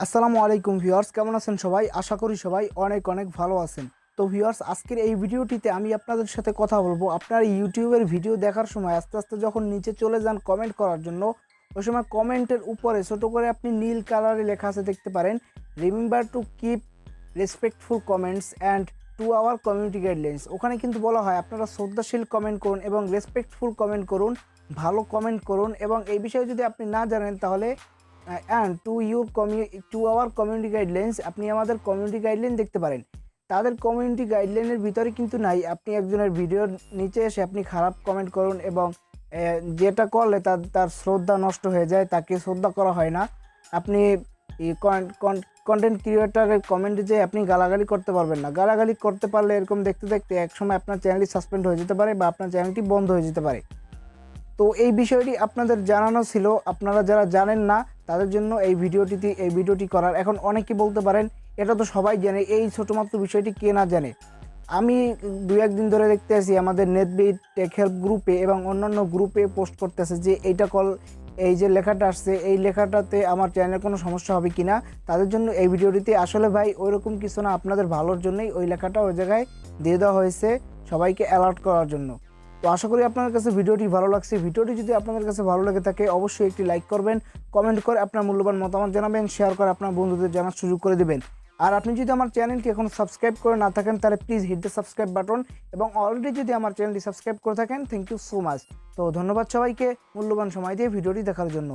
আসসালামু আলাইকুম ভিউয়ার্স, কেমন আছেন সবাই? আশা করি সবাই অনেক অনেক ভালো আছেন। তো ভিউয়ার্স, আজকের এই ভিডিওটিতে আমি আপনাদের সাথে কথা বলবো। আপনার ইউটিউবের ভিডিও দেখার সময় আস্তে আস্তে যখন নিচে চলে যান কমেন্ট করার জন্য, ওই সময় কমেন্টের উপরে ছোট করে আপনি নীল কালারে লেখা আছে দেখতে পারেন, remember to keep respectful comments and to our community guidelines. ওখানে কিন্তু বলা হয় আপনারা শ্রদ্ধাশীল কমেন্ট করুন এবং রেসপেক্টফুল কমেন্ট করুন, ভালো কমেন্ট করুন। এবং এই বিষয়ে যদি আপনি না জানেন তাহলে and to our community guidelines, আপনি আমাদের কমিউনিটি গাইডলাইন দেখতে পারেন। তাদের কমিউনিটি গাইডলাইনের ভিতরে কিন্তু নাই আপনি একজনের ভিডিওর নিচে এসে আপনি খারাপ কমেন্ট করুন এবং যেটা করলে তার শ্রদ্ধা নষ্ট হয়ে যায়, তাকে শ্রদ্ধা করা হয় না। আপনি কন্টেন্ট ক্রিয়েটারের কমেন্টে যে আপনি গালাগালি করতে পারবেন না। গালাগালি করতে পারলে এরকম দেখতে দেখতে একসময় আপনার চ্যানেলটি সাসপেন্ড হয়ে যেতে পারে বা আপনার চ্যানেলটি বন্ধ হয়ে যেতে পারে। তো এই বিষয়টি আপনাদের জানানো ছিল। আপনারা যারা জানেন না তাদের জন্য এই ভিডিওটি করার। এখন অনেকে বলতে পারেন এটা তো সবাই জানে, এই ছোটোমাত্র বিষয়টি কে না জানে। আমি দু একদিন ধরে দেখতে আসি আমাদের নেটবিট টেক হেল্প গ্রুপে এবং অন্যান্য গ্রুপে পোস্ট করতেছে যে এই যে লেখাটা আসছে এই লেখাটাতে আমার চ্যানেলের কোনো সমস্যা হবে কি না। তাদের জন্য এই ভিডিওটিতে আসলে ভাই ওইরকম কিছু না, আপনাদের ভালোর জন্যই ওই লেখাটা ওই জায়গায় দিয়ে দেওয়া হয়েছে, সবাইকে অ্যালার্ট করার জন্য। তো আশা করি আপনাদের কাছে ভিডিওটি ভালো লাগছে। ভিডিওটি যদি আপনাদের কাছে ভালো লেগে থাকে অবশ্যই একটি লাইক করবেন, কমেন্ট করে আপনার মূল্যবান মতামত জানাবেন, শেয়ার করে আপনার বন্ধুদের জানার সুযোগ করে দেবেন। আর আপনি যদি আমার চ্যানেলটি এখনও সাবস্ক্রাইব করে না থাকেন তাহলে please hit the subscribe button, এবং অলরেডি যদি আমার চ্যানেলটি সাবস্ক্রাইব করে থাকেন থ্যাংক ইউ সো মাচ। তো ধন্যবাদ সবাইকে মূল্যবান সময় দিয়ে ভিডিওটি দেখার জন্য।